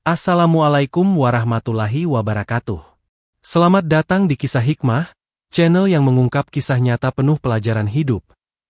Assalamualaikum warahmatullahi wabarakatuh. Selamat datang di Kisah Hikmah, channel yang mengungkap kisah nyata penuh pelajaran hidup.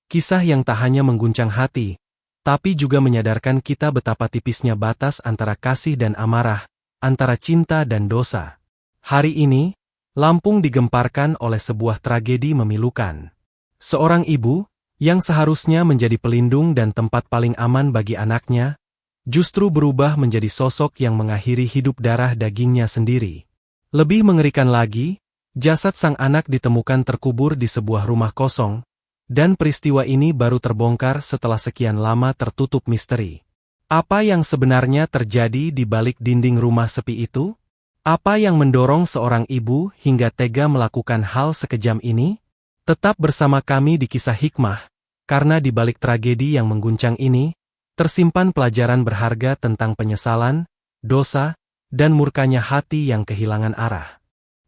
Kisah yang tak hanya mengguncang hati, tapi juga menyadarkan kita betapa tipisnya batas antara kasih dan amarah, antara cinta dan dosa. Hari ini, Lampung digemparkan oleh sebuah tragedi memilukan. Seorang ibu, yang seharusnya menjadi pelindung dan tempat paling aman bagi anaknya, justru berubah menjadi sosok yang mengakhiri hidup darah dagingnya sendiri. Lebih mengerikan lagi, jasad sang anak ditemukan terkubur di sebuah rumah kosong, dan peristiwa ini baru terbongkar setelah sekian lama tertutup misteri. Apa yang sebenarnya terjadi di balik dinding rumah sepi itu? Apa yang mendorong seorang ibu hingga tega melakukan hal sekejam ini? Tetap bersama kami di Kisah Hikmah, karena di balik tragedi yang mengguncang ini, tersimpan pelajaran berharga tentang penyesalan, dosa, dan murkanya hati yang kehilangan arah.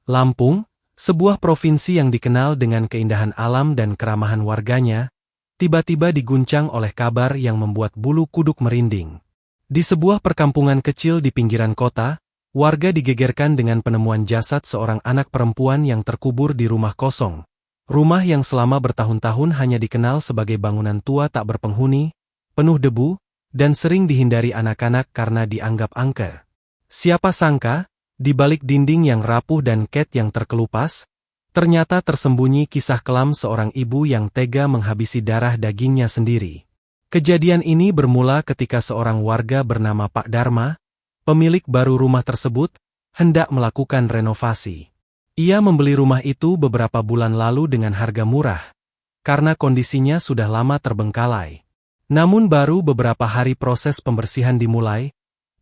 Lampung, sebuah provinsi yang dikenal dengan keindahan alam dan keramahan warganya, tiba-tiba diguncang oleh kabar yang membuat bulu kuduk merinding. Di sebuah perkampungan kecil di pinggiran kota, warga digegerkan dengan penemuan jasad seorang anak perempuan yang terkubur di rumah kosong. Rumah yang selama bertahun-tahun hanya dikenal sebagai bangunan tua tak berpenghuni, penuh debu, dan sering dihindari anak-anak karena dianggap angker. Siapa sangka, di balik dinding yang rapuh dan cat yang terkelupas, ternyata tersembunyi kisah kelam seorang ibu yang tega menghabisi darah dagingnya sendiri. Kejadian ini bermula ketika seorang warga bernama Pak Dharma, pemilik baru rumah tersebut, hendak melakukan renovasi. Ia membeli rumah itu beberapa bulan lalu dengan harga murah, karena kondisinya sudah lama terbengkalai. Namun baru beberapa hari proses pembersihan dimulai,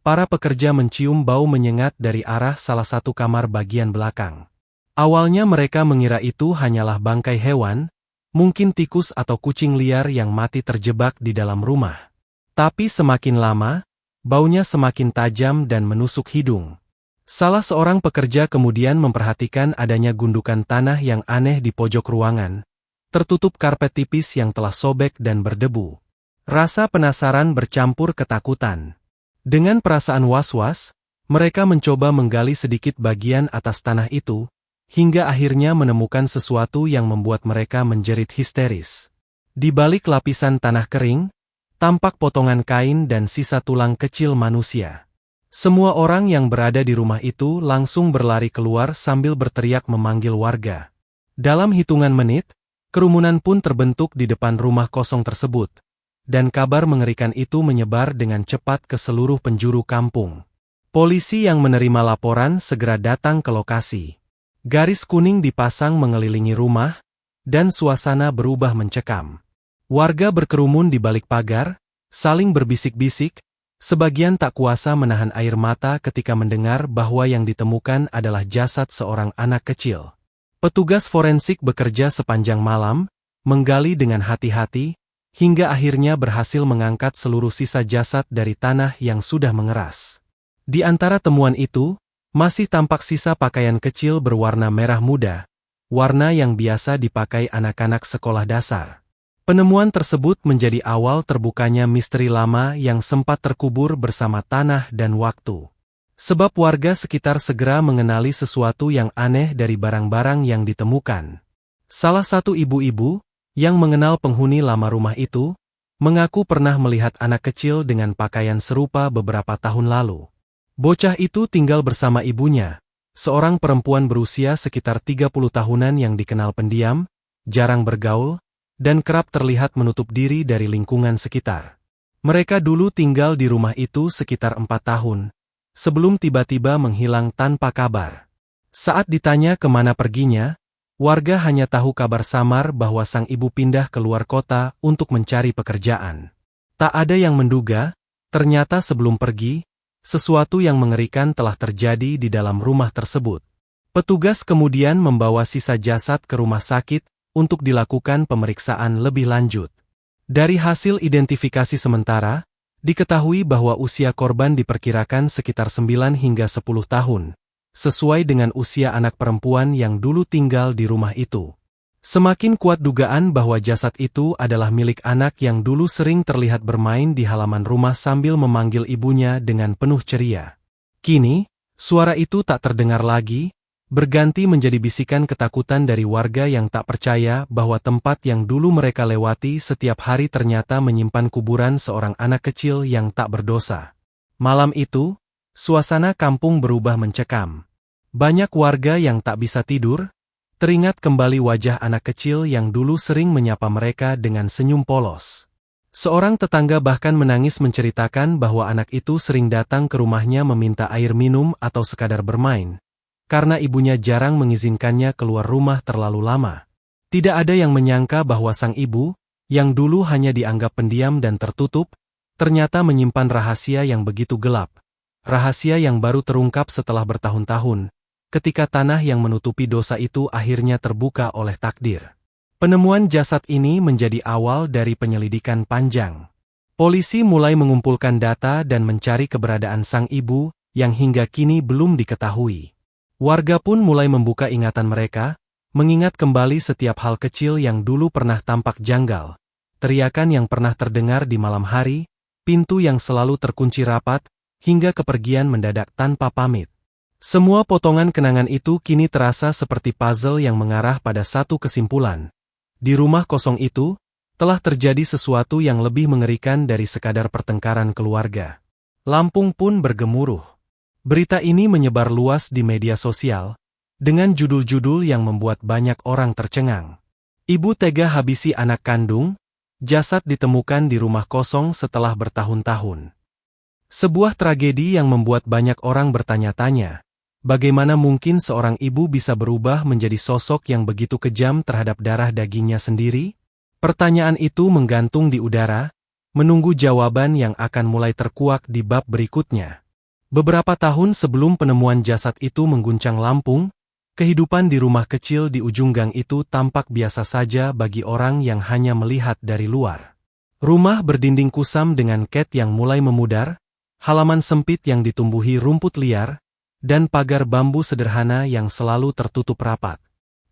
para pekerja mencium bau menyengat dari arah salah satu kamar bagian belakang. Awalnya mereka mengira itu hanyalah bangkai hewan, mungkin tikus atau kucing liar yang mati terjebak di dalam rumah. Tapi semakin lama, baunya semakin tajam dan menusuk hidung. Salah seorang pekerja kemudian memperhatikan adanya gundukan tanah yang aneh di pojok ruangan, tertutup karpet tipis yang telah sobek dan berdebu. Rasa penasaran bercampur ketakutan. Dengan perasaan was-was, mereka mencoba menggali sedikit bagian atas tanah itu, hingga akhirnya menemukan sesuatu yang membuat mereka menjerit histeris. Di balik lapisan tanah kering, tampak potongan kain dan sisa tulang kecil manusia. Semua orang yang berada di rumah itu langsung berlari keluar sambil berteriak memanggil warga. Dalam hitungan menit, kerumunan pun terbentuk di depan rumah kosong tersebut. Dan kabar mengerikan itu menyebar dengan cepat ke seluruh penjuru kampung. Polisi yang menerima laporan segera datang ke lokasi. Garis kuning dipasang mengelilingi rumah, dan suasana berubah mencekam. Warga berkerumun di balik pagar, saling berbisik-bisik, sebagian tak kuasa menahan air mata ketika mendengar bahwa yang ditemukan adalah jasad seorang anak kecil. Petugas forensik bekerja sepanjang malam, menggali dengan hati-hati, hingga akhirnya berhasil mengangkat seluruh sisa jasad dari tanah yang sudah mengeras. Di antara temuan itu, masih tampak sisa pakaian kecil berwarna merah muda, warna yang biasa dipakai anak-anak sekolah dasar. Penemuan tersebut menjadi awal terbukanya misteri lama yang sempat terkubur bersama tanah dan waktu. Sebab warga sekitar segera mengenali sesuatu yang aneh dari barang-barang yang ditemukan. Salah satu ibu-ibu, yang mengenal penghuni lama rumah itu, mengaku pernah melihat anak kecil dengan pakaian serupa beberapa tahun lalu. Bocah itu tinggal bersama ibunya, seorang perempuan berusia sekitar 30 tahunan yang dikenal pendiam, jarang bergaul, dan kerap terlihat menutup diri dari lingkungan sekitar. Mereka dulu tinggal di rumah itu sekitar 4 tahun, sebelum tiba-tiba menghilang tanpa kabar. Saat ditanya kemana perginya, warga hanya tahu kabar samar bahwa sang ibu pindah ke luar kota untuk mencari pekerjaan. Tak ada yang menduga, ternyata sebelum pergi, sesuatu yang mengerikan telah terjadi di dalam rumah tersebut. Petugas kemudian membawa sisa jasad ke rumah sakit untuk dilakukan pemeriksaan lebih lanjut. Dari hasil identifikasi sementara, diketahui bahwa usia korban diperkirakan sekitar 9 hingga 10 tahun. Sesuai dengan usia anak perempuan yang dulu tinggal di rumah itu. Semakin kuat dugaan bahwa jasad itu adalah milik anak yang dulu sering terlihat bermain di halaman rumah sambil memanggil ibunya dengan penuh ceria. Kini, suara itu tak terdengar lagi, berganti menjadi bisikan ketakutan dari warga yang tak percaya bahwa tempat yang dulu mereka lewati setiap hari ternyata menyimpan kuburan seorang anak kecil yang tak berdosa. Malam itu, suasana kampung berubah mencekam. Banyak warga yang tak bisa tidur, teringat kembali wajah anak kecil yang dulu sering menyapa mereka dengan senyum polos. Seorang tetangga bahkan menangis menceritakan bahwa anak itu sering datang ke rumahnya meminta air minum atau sekadar bermain, karena ibunya jarang mengizinkannya keluar rumah terlalu lama. Tidak ada yang menyangka bahwa sang ibu, yang dulu hanya dianggap pendiam dan tertutup, ternyata menyimpan rahasia yang begitu gelap. Rahasia yang baru terungkap setelah bertahun-tahun, ketika tanah yang menutupi dosa itu akhirnya terbuka oleh takdir. Penemuan jasad ini menjadi awal dari penyelidikan panjang. Polisi mulai mengumpulkan data dan mencari keberadaan sang ibu, yang hingga kini belum diketahui. Warga pun mulai membuka ingatan mereka, mengingat kembali setiap hal kecil yang dulu pernah tampak janggal, teriakan yang pernah terdengar di malam hari, pintu yang selalu terkunci rapat, hingga kepergian mendadak tanpa pamit. Semua potongan kenangan itu kini terasa seperti puzzle yang mengarah pada satu kesimpulan. Di rumah kosong itu, telah terjadi sesuatu yang lebih mengerikan dari sekadar pertengkaran keluarga. Lampung pun bergemuruh. Berita ini menyebar luas di media sosial, dengan judul-judul yang membuat banyak orang tercengang. Ibu tega habisi anak kandung, jasad ditemukan di rumah kosong setelah bertahun-tahun. Sebuah tragedi yang membuat banyak orang bertanya-tanya, bagaimana mungkin seorang ibu bisa berubah menjadi sosok yang begitu kejam terhadap darah dagingnya sendiri? Pertanyaan itu menggantung di udara, menunggu jawaban yang akan mulai terkuak di bab berikutnya. Beberapa tahun sebelum penemuan jasad itu mengguncang Lampung, kehidupan di rumah kecil di ujung gang itu tampak biasa saja bagi orang yang hanya melihat dari luar. Rumah berdinding kusam dengan cat yang mulai memudar, halaman sempit yang ditumbuhi rumput liar, dan pagar bambu sederhana yang selalu tertutup rapat.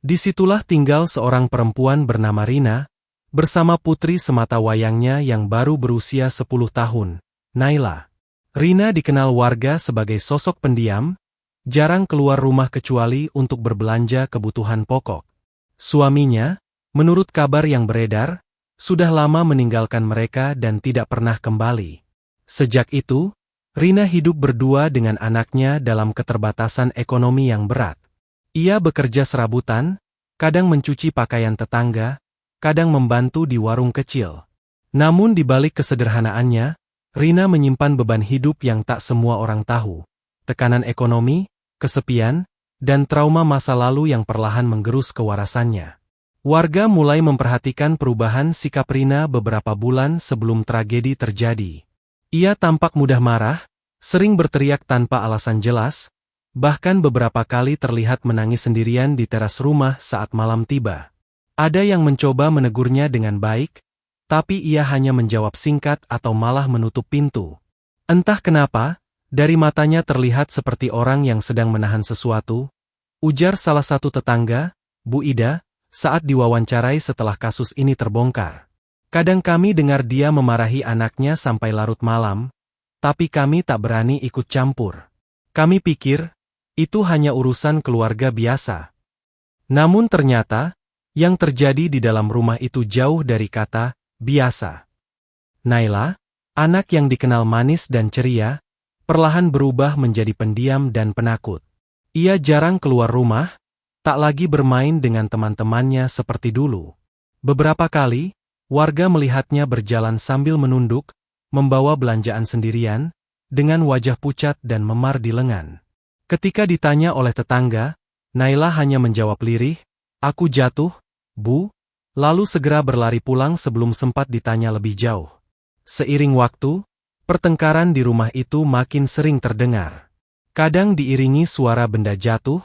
Disitulah tinggal seorang perempuan bernama Rina, bersama putri semata wayangnya yang baru berusia 10 tahun, Naila. Rina dikenal warga sebagai sosok pendiam, jarang keluar rumah kecuali untuk berbelanja kebutuhan pokok. Suaminya, menurut kabar yang beredar, sudah lama meninggalkan mereka dan tidak pernah kembali. Sejak itu, Rina hidup berdua dengan anaknya dalam keterbatasan ekonomi yang berat. Ia bekerja serabutan, kadang mencuci pakaian tetangga, kadang membantu di warung kecil. Namun di balik kesederhanaannya, Rina menyimpan beban hidup yang tak semua orang tahu. Tekanan ekonomi, kesepian, dan trauma masa lalu yang perlahan menggerus kewarasannya. Warga mulai memperhatikan perubahan sikap Rina beberapa bulan sebelum tragedi terjadi. Ia tampak mudah marah, sering berteriak tanpa alasan jelas, bahkan beberapa kali terlihat menangis sendirian di teras rumah saat malam tiba. Ada yang mencoba menegurnya dengan baik, tapi ia hanya menjawab singkat atau malah menutup pintu. Entah kenapa, dari matanya terlihat seperti orang yang sedang menahan sesuatu, ujar salah satu tetangga, Bu Ida, saat diwawancarai setelah kasus ini terbongkar. Kadang kami dengar dia memarahi anaknya sampai larut malam, tapi kami tak berani ikut campur. Kami pikir, itu hanya urusan keluarga biasa. Namun ternyata, yang terjadi di dalam rumah itu jauh dari kata biasa. Naila, anak yang dikenal manis dan ceria, perlahan berubah menjadi pendiam dan penakut. Ia jarang keluar rumah, tak lagi bermain dengan teman-temannya seperti dulu. Beberapa kali, warga melihatnya berjalan sambil menunduk, membawa belanjaan sendirian, dengan wajah pucat dan memar di lengan. Ketika ditanya oleh tetangga, Naila hanya menjawab lirih, "Aku jatuh, Bu," lalu segera berlari pulang sebelum sempat ditanya lebih jauh. Seiring waktu, pertengkaran di rumah itu makin sering terdengar. Kadang diiringi suara benda jatuh,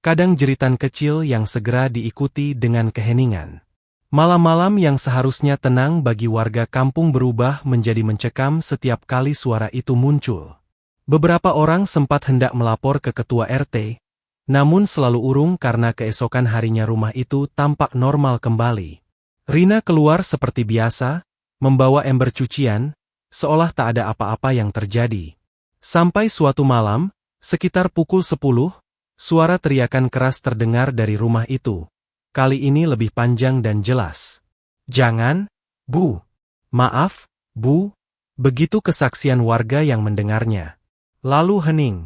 kadang jeritan kecil yang segera diikuti dengan keheningan. Malam-malam yang seharusnya tenang bagi warga kampung berubah menjadi mencekam setiap kali suara itu muncul. Beberapa orang sempat hendak melapor ke ketua RT, namun selalu urung karena keesokan harinya rumah itu tampak normal kembali. Rina keluar seperti biasa, membawa ember cucian, seolah tak ada apa-apa yang terjadi. Sampai suatu malam, Sekitar pukul 10, suara teriakan keras terdengar dari rumah itu. Kali ini lebih panjang dan jelas. "Jangan, Bu! Maaf, Bu!" Begitu kesaksian warga yang mendengarnya. Lalu hening.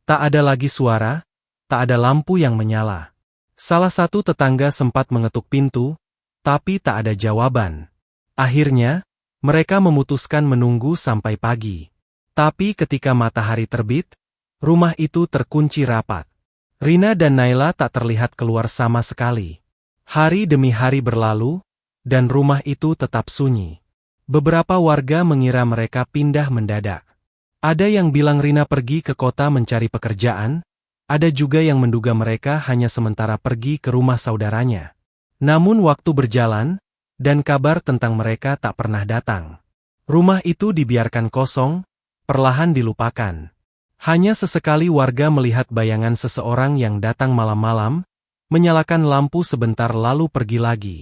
Tak ada lagi suara, tak ada lampu yang menyala. Salah satu tetangga sempat mengetuk pintu, tapi tak ada jawaban. Akhirnya, mereka memutuskan menunggu sampai pagi. Tapi ketika matahari terbit, rumah itu terkunci rapat. Rina dan Naila tak terlihat keluar sama sekali. Hari demi hari berlalu, dan rumah itu tetap sunyi. Beberapa warga mengira mereka pindah mendadak. Ada yang bilang Rina pergi ke kota mencari pekerjaan, ada juga yang menduga mereka hanya sementara pergi ke rumah saudaranya. Namun waktu berjalan, dan kabar tentang mereka tak pernah datang. Rumah itu dibiarkan kosong, perlahan dilupakan. Hanya sesekali warga melihat bayangan seseorang yang datang malam-malam, menyalakan lampu sebentar lalu pergi lagi.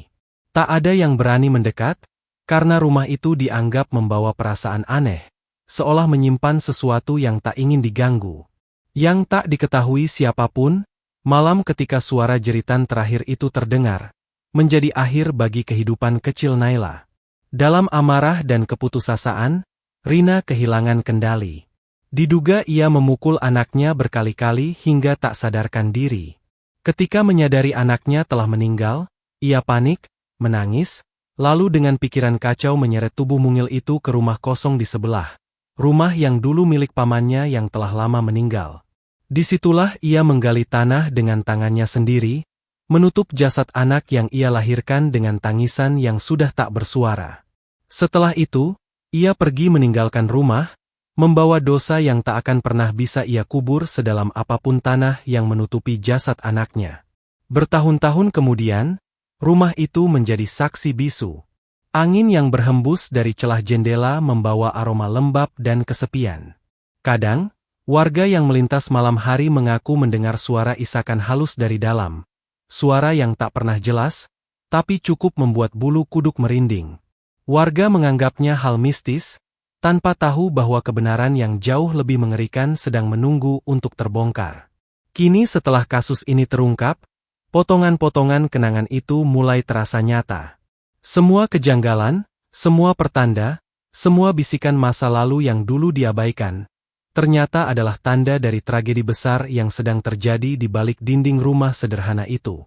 Tak ada yang berani mendekat, karena rumah itu dianggap membawa perasaan aneh, seolah menyimpan sesuatu yang tak ingin diganggu. Yang tak diketahui siapapun, malam ketika suara jeritan terakhir itu terdengar, menjadi akhir bagi kehidupan kecil Naila. Dalam amarah dan keputusasaan, Rina kehilangan kendali. Diduga ia memukul anaknya berkali-kali hingga tak sadarkan diri. Ketika menyadari anaknya telah meninggal, ia panik, menangis, lalu dengan pikiran kacau menyeret tubuh mungil itu ke rumah kosong di sebelah. Rumah yang dulu milik pamannya yang telah lama meninggal. Disitulah ia menggali tanah dengan tangannya sendiri, menutup jasad anak yang ia lahirkan dengan tangisan yang sudah tak bersuara. Setelah itu, ia pergi meninggalkan rumah, membawa dosa yang tak akan pernah bisa ia kubur sedalam apapun tanah yang menutupi jasad anaknya. Bertahun-tahun kemudian, rumah itu menjadi saksi bisu. Angin yang berhembus dari celah jendela membawa aroma lembab dan kesepian. Kadang, warga yang melintas malam hari mengaku mendengar suara isakan halus dari dalam. Suara yang tak pernah jelas, tapi cukup membuat bulu kuduk merinding. Warga menganggapnya hal mistis, tanpa tahu bahwa kebenaran yang jauh lebih mengerikan sedang menunggu untuk terbongkar. Kini setelah kasus ini terungkap, potongan-potongan kenangan itu mulai terasa nyata. Semua kejanggalan, semua pertanda, semua bisikan masa lalu yang dulu diabaikan, ternyata adalah tanda dari tragedi besar yang sedang terjadi di balik dinding rumah sederhana itu.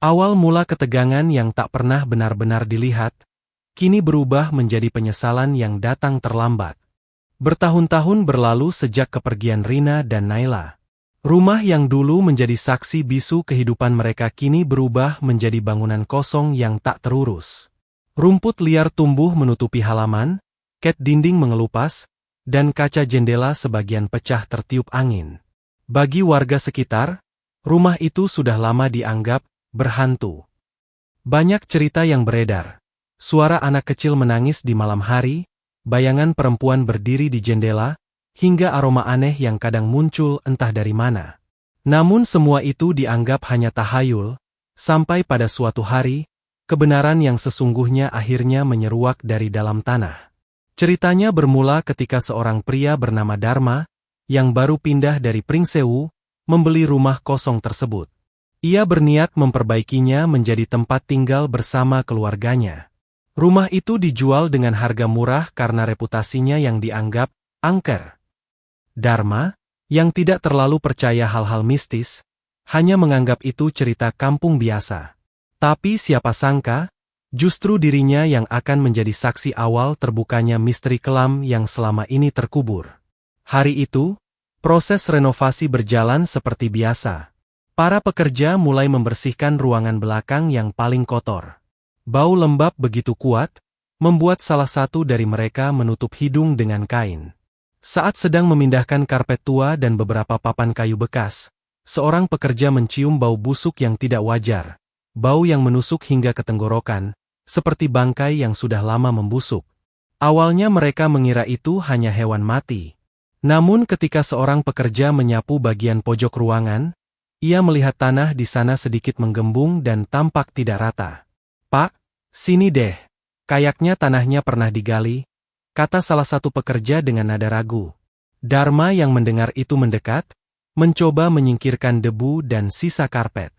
Awal mula ketegangan yang tak pernah benar-benar dilihat, kini berubah menjadi penyesalan yang datang terlambat. Bertahun-tahun berlalu sejak kepergian Rina dan Naila. Rumah yang dulu menjadi saksi bisu kehidupan mereka kini berubah menjadi bangunan kosong yang tak terurus. Rumput liar tumbuh menutupi halaman, ket dinding mengelupas, dan kaca jendela sebagian pecah tertiup angin. Bagi warga sekitar, rumah itu sudah lama dianggap berhantu. Banyak cerita yang beredar. Suara anak kecil menangis di malam hari, bayangan perempuan berdiri di jendela, hingga aroma aneh yang kadang muncul entah dari mana. Namun semua itu dianggap hanya tahayul, sampai pada suatu hari, kebenaran yang sesungguhnya akhirnya menyeruak dari dalam tanah. Ceritanya bermula ketika seorang pria bernama Dharma, yang baru pindah dari Pringsewu, membeli rumah kosong tersebut. Ia berniat memperbaikinya menjadi tempat tinggal bersama keluarganya. Rumah itu dijual dengan harga murah karena reputasinya yang dianggap angker. Dharma, yang tidak terlalu percaya hal-hal mistis, hanya menganggap itu cerita kampung biasa. Tapi siapa sangka, justru dirinya yang akan menjadi saksi awal terbukanya misteri kelam yang selama ini terkubur. Hari itu, proses renovasi berjalan seperti biasa. Para pekerja mulai membersihkan ruangan belakang yang paling kotor. Bau lembab begitu kuat, membuat salah satu dari mereka menutup hidung dengan kain. Saat sedang memindahkan karpet tua dan beberapa papan kayu bekas, seorang pekerja mencium bau busuk yang tidak wajar. Bau yang menusuk hingga ke tenggorokan, seperti bangkai yang sudah lama membusuk. Awalnya mereka mengira itu hanya hewan mati. Namun ketika seorang pekerja menyapu bagian pojok ruangan, ia melihat tanah di sana sedikit menggembung dan tampak tidak rata. "Pak, sini deh. Kayaknya tanahnya pernah digali," kata salah satu pekerja dengan nada ragu. Dharma yang mendengar itu mendekat, mencoba menyingkirkan debu dan sisa karpet.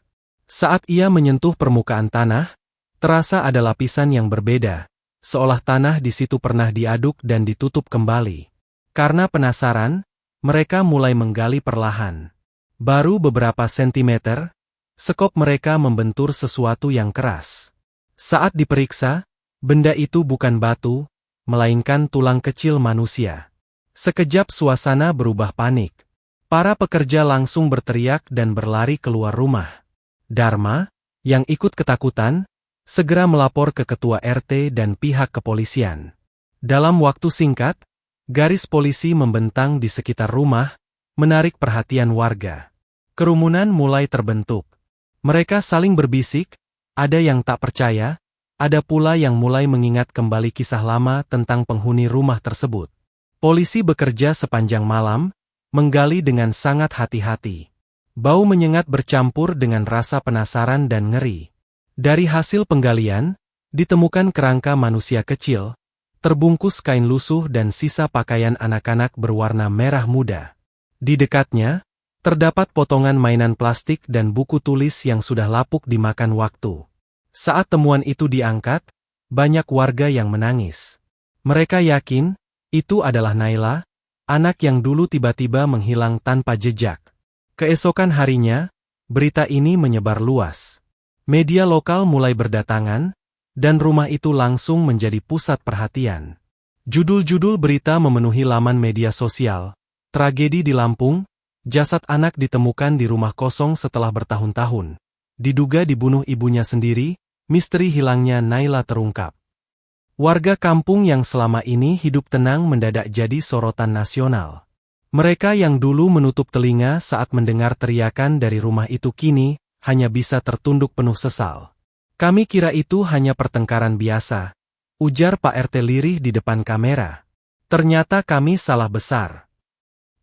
Saat ia menyentuh permukaan tanah, terasa ada lapisan yang berbeda, seolah tanah di situ pernah diaduk dan ditutup kembali. Karena penasaran, mereka mulai menggali perlahan. Baru beberapa sentimeter, sekop mereka membentur sesuatu yang keras. Saat diperiksa, benda itu bukan batu, melainkan tulang kecil manusia. Sekejap suasana berubah panik. Para pekerja langsung berteriak dan berlari keluar rumah. Dharma, yang ikut ketakutan, segera melapor ke ketua RT dan pihak kepolisian. Dalam waktu singkat, garis polisi membentang di sekitar rumah, menarik perhatian warga. Kerumunan mulai terbentuk. Mereka saling berbisik, ada yang tak percaya, ada pula yang mulai mengingat kembali kisah lama tentang penghuni rumah tersebut. Polisi bekerja sepanjang malam, menggali dengan sangat hati-hati. Bau menyengat bercampur dengan rasa penasaran dan ngeri. Dari hasil penggalian, ditemukan kerangka manusia kecil, terbungkus kain lusuh dan sisa pakaian anak-anak berwarna merah muda. Di dekatnya, terdapat potongan mainan plastik dan buku tulis yang sudah lapuk dimakan waktu. Saat temuan itu diangkat, banyak warga yang menangis. Mereka yakin, itu adalah Naila, anak yang dulu tiba-tiba menghilang tanpa jejak. Keesokan harinya, berita ini menyebar luas. Media lokal mulai berdatangan, dan rumah itu langsung menjadi pusat perhatian. Judul-judul berita memenuhi laman media sosial. Tragedi di Lampung, jasad anak ditemukan di rumah kosong setelah bertahun-tahun. Diduga dibunuh ibunya sendiri, misteri hilangnya Naila terungkap. Warga kampung yang selama ini hidup tenang mendadak jadi sorotan nasional. Mereka yang dulu menutup telinga saat mendengar teriakan dari rumah itu kini hanya bisa tertunduk penuh sesal. Kami kira itu hanya pertengkaran biasa, ujar Pak RT lirih di depan kamera. Ternyata kami salah besar.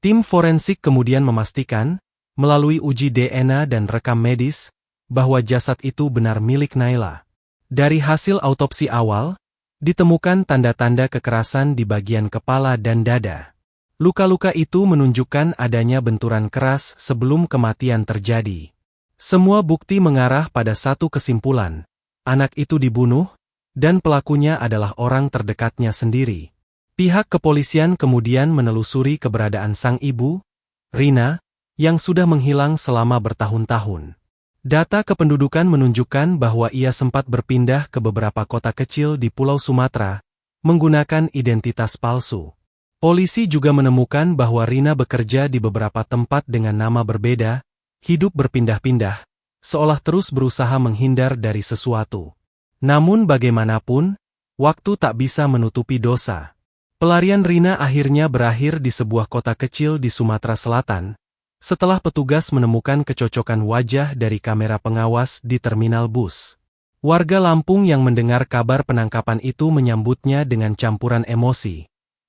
Tim forensik kemudian memastikan, melalui uji DNA dan rekam medis, bahwa jasad itu benar milik Naila. Dari hasil autopsi awal, ditemukan tanda-tanda kekerasan di bagian kepala dan dada. Luka-luka itu menunjukkan adanya benturan keras sebelum kematian terjadi. Semua bukti mengarah pada satu kesimpulan, anak itu dibunuh, dan pelakunya adalah orang terdekatnya sendiri. Pihak kepolisian kemudian menelusuri keberadaan sang ibu, Rina, yang sudah menghilang selama bertahun-tahun. Data kependudukan menunjukkan bahwa ia sempat berpindah ke beberapa kota kecil di Pulau Sumatera, menggunakan identitas palsu. Polisi juga menemukan bahwa Rina bekerja di beberapa tempat dengan nama berbeda, hidup berpindah-pindah, seolah terus berusaha menghindar dari sesuatu. Namun bagaimanapun, waktu tak bisa menutupi dosa. Pelarian Rina akhirnya berakhir di sebuah kota kecil di Sumatera Selatan, setelah petugas menemukan kecocokan wajah dari kamera pengawas di terminal bus. Warga Lampung yang mendengar kabar penangkapan itu menyambutnya dengan campuran emosi.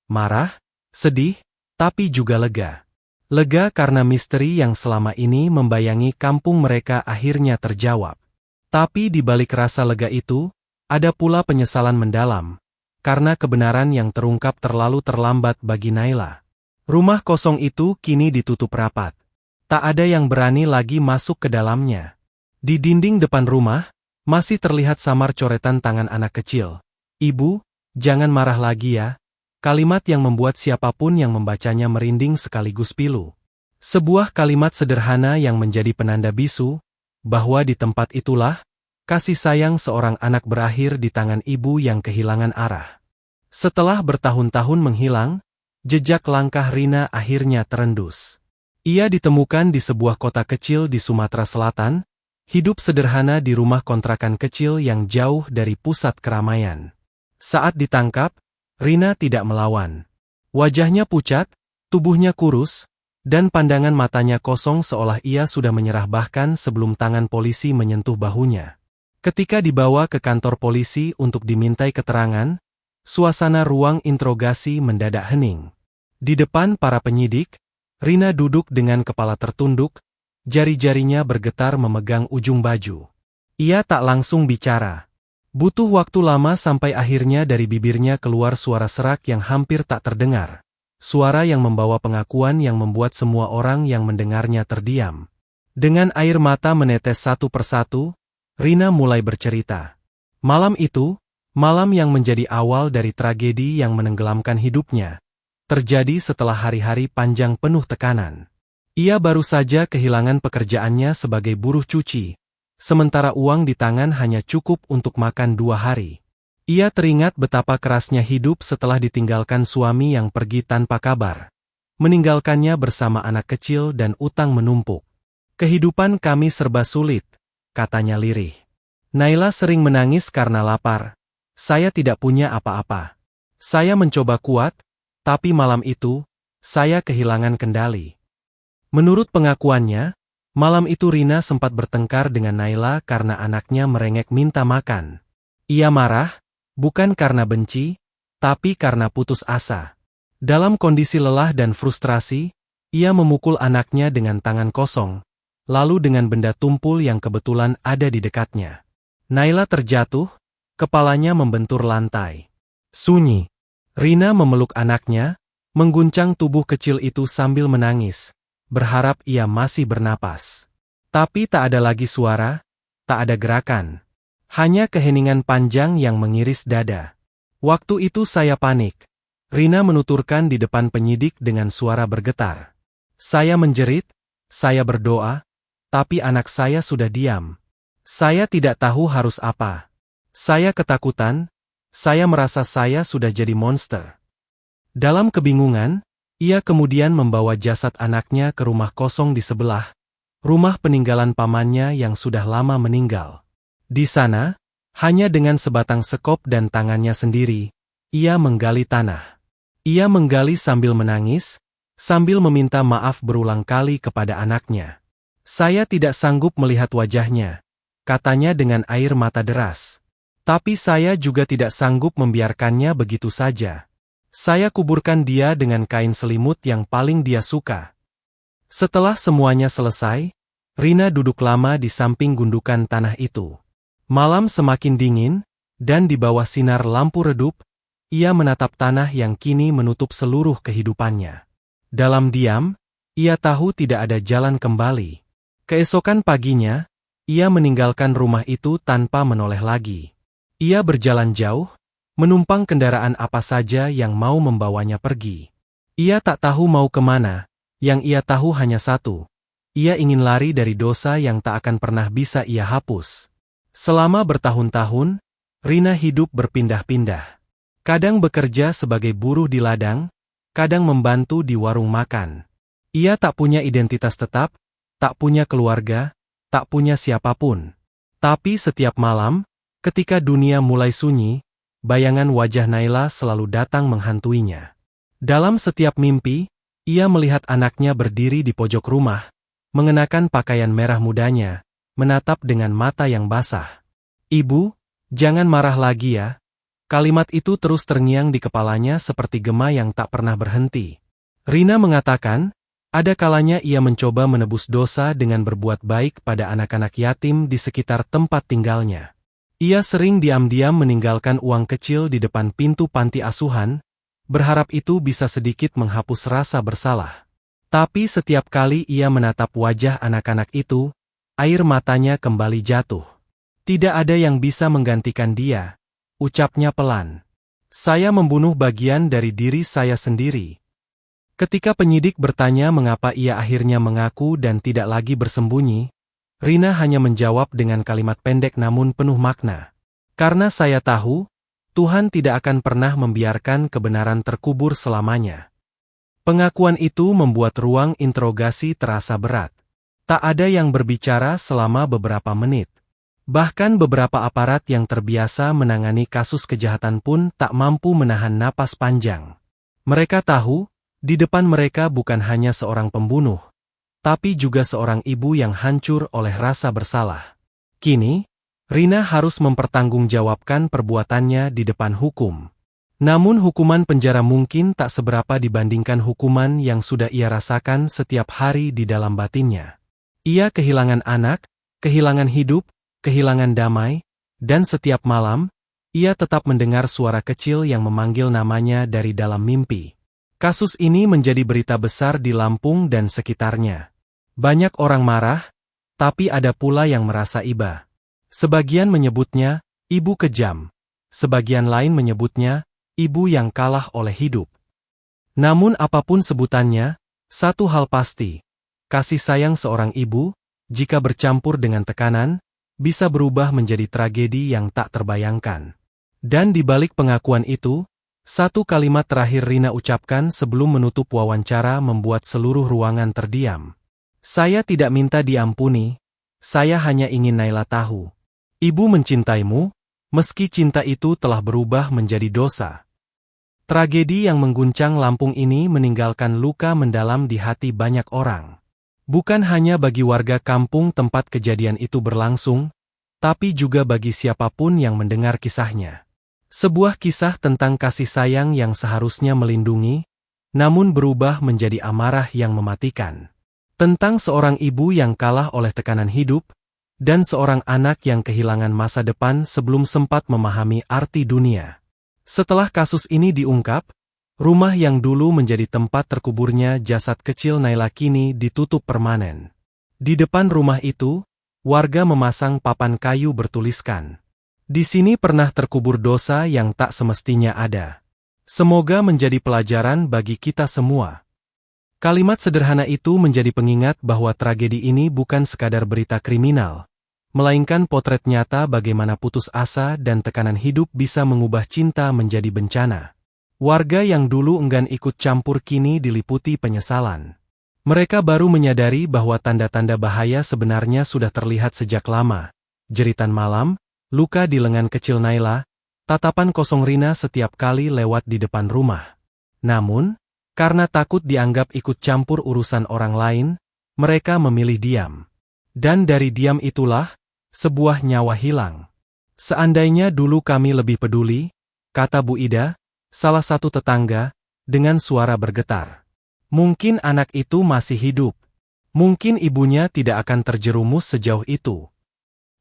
Marah, sedih, tapi juga lega. Lega karena misteri yang selama ini membayangi kampung mereka akhirnya terjawab. Tapi di balik rasa lega itu, ada pula penyesalan mendalam, karena kebenaran yang terungkap terlalu terlambat bagi Naila. Rumah kosong itu kini ditutup rapat. Tak ada yang berani lagi masuk ke dalamnya. Di dinding depan rumah, masih terlihat samar coretan tangan anak kecil. "Ibu, jangan marah lagi ya." Kalimat yang membuat siapapun yang membacanya merinding sekaligus pilu. Sebuah kalimat sederhana yang menjadi penanda bisu, bahwa di tempat itulah, kasih sayang seorang anak berakhir di tangan ibu yang kehilangan arah. Setelah bertahun-tahun menghilang, jejak langkah Rina akhirnya terendus. Ia ditemukan di sebuah kota kecil di Sumatera Selatan, hidup sederhana di rumah kontrakan kecil yang jauh dari pusat keramaian. Saat ditangkap, Rina tidak melawan. Wajahnya pucat, tubuhnya kurus, dan pandangan matanya kosong seolah ia sudah menyerah bahkan sebelum tangan polisi menyentuh bahunya. Ketika dibawa ke kantor polisi untuk dimintai keterangan, suasana ruang interogasi mendadak hening. Di depan para penyidik, Rina duduk dengan kepala tertunduk, jari-jarinya bergetar memegang ujung baju. Ia tak langsung bicara. Butuh waktu lama sampai akhirnya dari bibirnya keluar suara serak yang hampir tak terdengar. suara yang membawa pengakuan yang membuat semua orang yang mendengarnya terdiam. Dengan air mata menetes satu persatu, Rina mulai bercerita. Malam itu, malam yang menjadi awal dari tragedi yang menenggelamkan hidupnya, terjadi setelah hari-hari panjang penuh tekanan. Ia baru saja kehilangan pekerjaannya sebagai buruh cuci, sementara uang di tangan hanya cukup untuk makan 2 hari. Ia teringat betapa kerasnya hidup setelah ditinggalkan suami yang pergi tanpa kabar, meninggalkannya bersama anak kecil dan utang menumpuk. Kehidupan kami serba sulit, katanya lirih. Naila sering menangis karena lapar. Saya tidak punya apa-apa. Saya mencoba kuat, tapi malam itu, saya kehilangan kendali. Menurut pengakuannya, malam itu Rina sempat bertengkar dengan Naila karena anaknya merengek minta makan. Ia marah, bukan karena benci, tapi karena putus asa. Dalam kondisi lelah dan frustrasi, ia memukul anaknya dengan tangan kosong, lalu dengan benda tumpul yang kebetulan ada di dekatnya. Naila terjatuh, kepalanya membentur lantai. Sunyi. Rina memeluk anaknya, mengguncang tubuh kecil itu sambil menangis, berharap ia masih bernapas. Tapi tak ada lagi suara, tak ada gerakan. Hanya keheningan panjang yang mengiris dada. Waktu itu saya panik. Rina menuturkan di depan penyidik dengan suara bergetar. Saya menjerit, saya berdoa, tapi anak saya sudah diam. Saya tidak tahu harus apa. Saya ketakutan, saya merasa saya sudah jadi monster. Dalam kebingungan, ia kemudian membawa jasad anaknya ke rumah kosong di sebelah, rumah peninggalan pamannya yang sudah lama meninggal. Di sana, hanya dengan sebatang sekop dan tangannya sendiri, ia menggali tanah. Ia menggali sambil menangis, sambil meminta maaf berulang kali kepada anaknya. Saya tidak sanggup melihat wajahnya, katanya dengan air mata deras. Tapi saya juga tidak sanggup membiarkannya begitu saja. Saya kuburkan dia dengan kain selimut yang paling dia suka. Setelah semuanya selesai, Rina duduk lama di samping gundukan tanah itu. Malam semakin dingin, dan di bawah sinar lampu redup, ia menatap tanah yang kini menutup seluruh kehidupannya. Dalam diam, ia tahu tidak ada jalan kembali. Keesokan paginya, ia meninggalkan rumah itu tanpa menoleh lagi. Ia berjalan jauh, menumpang kendaraan apa saja yang mau membawanya pergi. Ia tak tahu mau kemana, yang ia tahu hanya satu. Ia ingin lari dari dosa yang tak akan pernah bisa ia hapus. Selama bertahun-tahun, Rina hidup berpindah-pindah. Kadang bekerja sebagai buruh di ladang, kadang membantu di warung makan. Ia tak punya identitas tetap, tak punya keluarga, tak punya siapapun. Tapi setiap malam, ketika dunia mulai sunyi, bayangan wajah Naila selalu datang menghantuinya. Dalam setiap mimpi, ia melihat anaknya berdiri di pojok rumah, mengenakan pakaian merah mudanya, menatap dengan mata yang basah. Ibu, jangan marah lagi ya. Kalimat itu terus terngiang di kepalanya seperti gema yang tak pernah berhenti. Rina mengatakan, ada kalanya ia mencoba menebus dosa dengan berbuat baik pada anak-anak yatim di sekitar tempat tinggalnya. Ia sering diam-diam meninggalkan uang kecil di depan pintu panti asuhan, berharap itu bisa sedikit menghapus rasa bersalah. Tapi setiap kali ia menatap wajah anak-anak itu, air matanya kembali jatuh. Tidak ada yang bisa menggantikan dia, ucapnya pelan. Saya membunuh bagian dari diri saya sendiri. Ketika penyidik bertanya mengapa ia akhirnya mengaku dan tidak lagi bersembunyi, Rina hanya menjawab dengan kalimat pendek namun penuh makna. Karena saya tahu, Tuhan tidak akan pernah membiarkan kebenaran terkubur selamanya. Pengakuan itu membuat ruang interogasi terasa berat. Tak ada yang berbicara selama beberapa menit. Bahkan beberapa aparat yang terbiasa menangani kasus kejahatan pun tak mampu menahan napas panjang. Mereka tahu, di depan mereka bukan hanya seorang pembunuh, tapi juga seorang ibu yang hancur oleh rasa bersalah. Kini, Rina harus mempertanggungjawabkan perbuatannya di depan hukum. Namun hukuman penjara mungkin tak seberapa dibandingkan hukuman yang sudah ia rasakan setiap hari di dalam batinnya. Ia kehilangan anak, kehilangan hidup, kehilangan damai, dan setiap malam, ia tetap mendengar suara kecil yang memanggil namanya dari dalam mimpi. Kasus ini menjadi berita besar di Lampung dan sekitarnya. Banyak orang marah, tapi ada pula yang merasa iba. Sebagian menyebutnya ibu kejam, sebagian lain menyebutnya ibu yang kalah oleh hidup. Namun apapun sebutannya, satu hal pasti, kasih sayang seorang ibu, jika bercampur dengan tekanan, bisa berubah menjadi tragedi yang tak terbayangkan. Dan di balik pengakuan itu, satu kalimat terakhir Rina ucapkan sebelum menutup wawancara membuat seluruh ruangan terdiam. Saya tidak minta diampuni, saya hanya ingin Naila tahu. Ibu mencintaimu, meski cinta itu telah berubah menjadi dosa. Tragedi yang mengguncang Lampung ini meninggalkan luka mendalam di hati banyak orang. Bukan hanya bagi warga kampung tempat kejadian itu berlangsung, tapi juga bagi siapapun yang mendengar kisahnya. Sebuah kisah tentang kasih sayang yang seharusnya melindungi, namun berubah menjadi amarah yang mematikan. Tentang seorang ibu yang kalah oleh tekanan hidup, dan seorang anak yang kehilangan masa depan sebelum sempat memahami arti dunia. Setelah kasus ini diungkap, rumah yang dulu menjadi tempat terkuburnya jasad kecil Naila kini ditutup permanen. Di depan rumah itu, warga memasang papan kayu bertuliskan, "Di sini pernah terkubur dosa yang tak semestinya ada. Semoga menjadi pelajaran bagi kita semua." Kalimat sederhana itu menjadi pengingat bahwa tragedi ini bukan sekadar berita kriminal, melainkan potret nyata bagaimana putus asa dan tekanan hidup bisa mengubah cinta menjadi bencana. Warga yang dulu enggan ikut campur kini diliputi penyesalan. Mereka baru menyadari bahwa tanda-tanda bahaya sebenarnya sudah terlihat sejak lama. Jeritan malam, luka di lengan kecil Naila, tatapan kosong Rina setiap kali lewat di depan rumah. Namun, karena takut dianggap ikut campur urusan orang lain, mereka memilih diam. Dan dari diam itulah, sebuah nyawa hilang. Seandainya dulu kami lebih peduli, kata Bu Ida, salah satu tetangga, dengan suara bergetar. Mungkin anak itu masih hidup. Mungkin ibunya tidak akan terjerumus sejauh itu.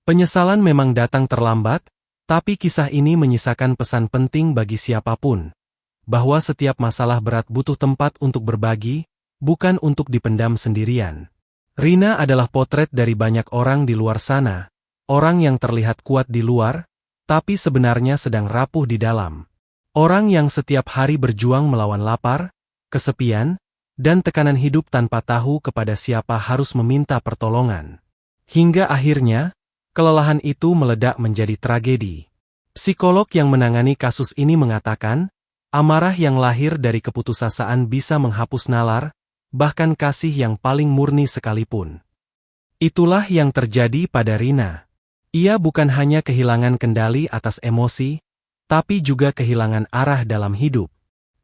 Penyesalan memang datang terlambat, tapi kisah ini menyisakan pesan penting bagi siapapun, bahwa setiap masalah berat butuh tempat untuk berbagi, bukan untuk dipendam sendirian. Rina adalah potret dari banyak orang di luar sana, orang yang terlihat kuat di luar, tapi sebenarnya sedang rapuh di dalam. Orang yang setiap hari berjuang melawan lapar, kesepian, dan tekanan hidup tanpa tahu kepada siapa harus meminta pertolongan. Hingga akhirnya, kelelahan itu meledak menjadi tragedi. Psikolog yang menangani kasus ini mengatakan, amarah yang lahir dari keputusasaan bisa menghapus nalar, bahkan kasih yang paling murni sekalipun. Itulah yang terjadi pada Rina. Ia bukan hanya kehilangan kendali atas emosi, tapi juga kehilangan arah dalam hidup.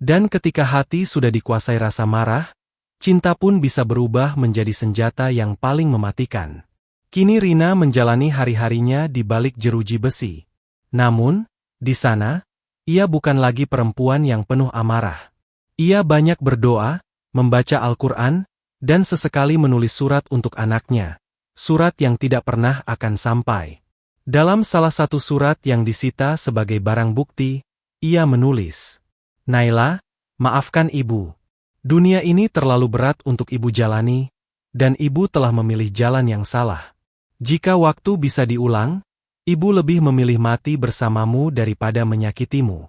Dan ketika hati sudah dikuasai rasa marah, cinta pun bisa berubah menjadi senjata yang paling mematikan. Kini Rina menjalani hari-harinya di balik jeruji besi. Namun, di sana, ia bukan lagi perempuan yang penuh amarah. Ia banyak berdoa, membaca Al-Quran, dan sesekali menulis surat untuk anaknya. Surat yang tidak pernah akan sampai. Dalam salah satu surat yang disita sebagai barang bukti, ia menulis, "Naila, maafkan ibu. Dunia ini terlalu berat untuk ibu jalani, dan ibu telah memilih jalan yang salah. Jika waktu bisa diulang, ibu lebih memilih mati bersamamu daripada menyakitimu.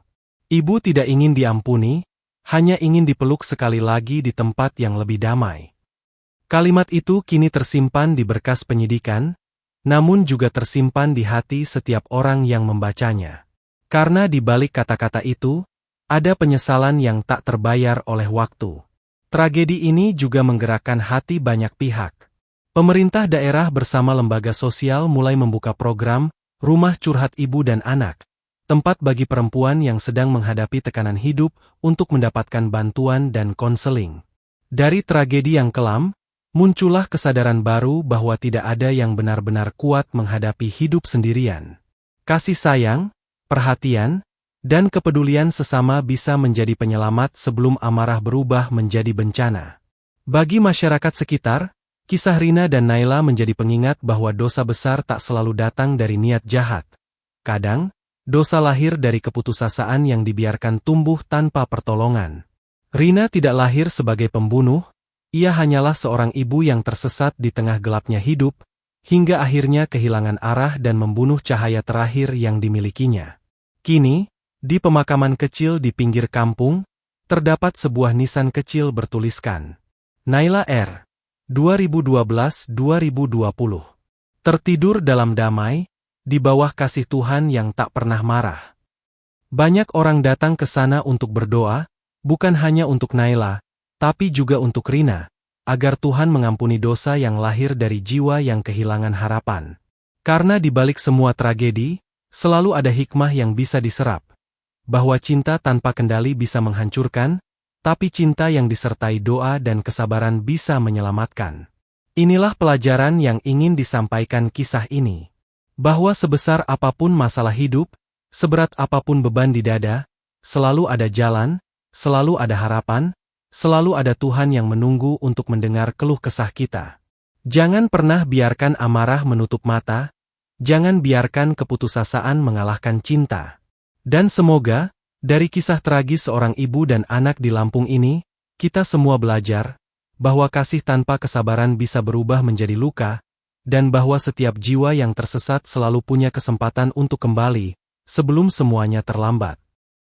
Ibu tidak ingin diampuni, hanya ingin dipeluk sekali lagi di tempat yang lebih damai." Kalimat itu kini tersimpan di berkas penyidikan, namun juga tersimpan di hati setiap orang yang membacanya. Karena di balik kata-kata itu, ada penyesalan yang tak terbayar oleh waktu. Tragedi ini juga menggerakkan hati banyak pihak. Pemerintah daerah bersama lembaga sosial mulai membuka program Rumah Curhat Ibu dan Anak, tempat bagi perempuan yang sedang menghadapi tekanan hidup untuk mendapatkan bantuan dan konseling. Dari tragedi yang kelam, muncullah kesadaran baru bahwa tidak ada yang benar-benar kuat menghadapi hidup sendirian. Kasih sayang, perhatian, dan kepedulian sesama bisa menjadi penyelamat sebelum amarah berubah menjadi bencana. Bagi masyarakat sekitar, kisah Rina dan Naila menjadi pengingat bahwa dosa besar tak selalu datang dari niat jahat. Kadang, dosa lahir dari keputusasaan yang dibiarkan tumbuh tanpa pertolongan. Rina tidak lahir sebagai pembunuh, ia hanyalah seorang ibu yang tersesat di tengah gelapnya hidup, hingga akhirnya kehilangan arah dan membunuh cahaya terakhir yang dimilikinya. Kini, di pemakaman kecil di pinggir kampung, terdapat sebuah nisan kecil bertuliskan, Naila R. 2012-2020. Tertidur dalam damai, di bawah kasih Tuhan yang tak pernah marah. Banyak orang datang ke sana untuk berdoa, bukan hanya untuk Naila, tapi juga untuk Rina, agar Tuhan mengampuni dosa yang lahir dari jiwa yang kehilangan harapan. Karena di balik semua tragedi, selalu ada hikmah yang bisa diserap. Bahwa cinta tanpa kendali bisa menghancurkan, tapi cinta yang disertai doa dan kesabaran bisa menyelamatkan. Inilah pelajaran yang ingin disampaikan kisah ini. Bahwa sebesar apapun masalah hidup, seberat apapun beban di dada, selalu ada jalan, selalu ada harapan, selalu ada Tuhan yang menunggu untuk mendengar keluh kesah kita. Jangan pernah biarkan amarah menutup mata, jangan biarkan keputusasaan mengalahkan cinta. Dan semoga, dari kisah tragis seorang ibu dan anak di Lampung ini, kita semua belajar bahwa kasih tanpa kesabaran bisa berubah menjadi luka, dan bahwa setiap jiwa yang tersesat selalu punya kesempatan untuk kembali, sebelum semuanya terlambat.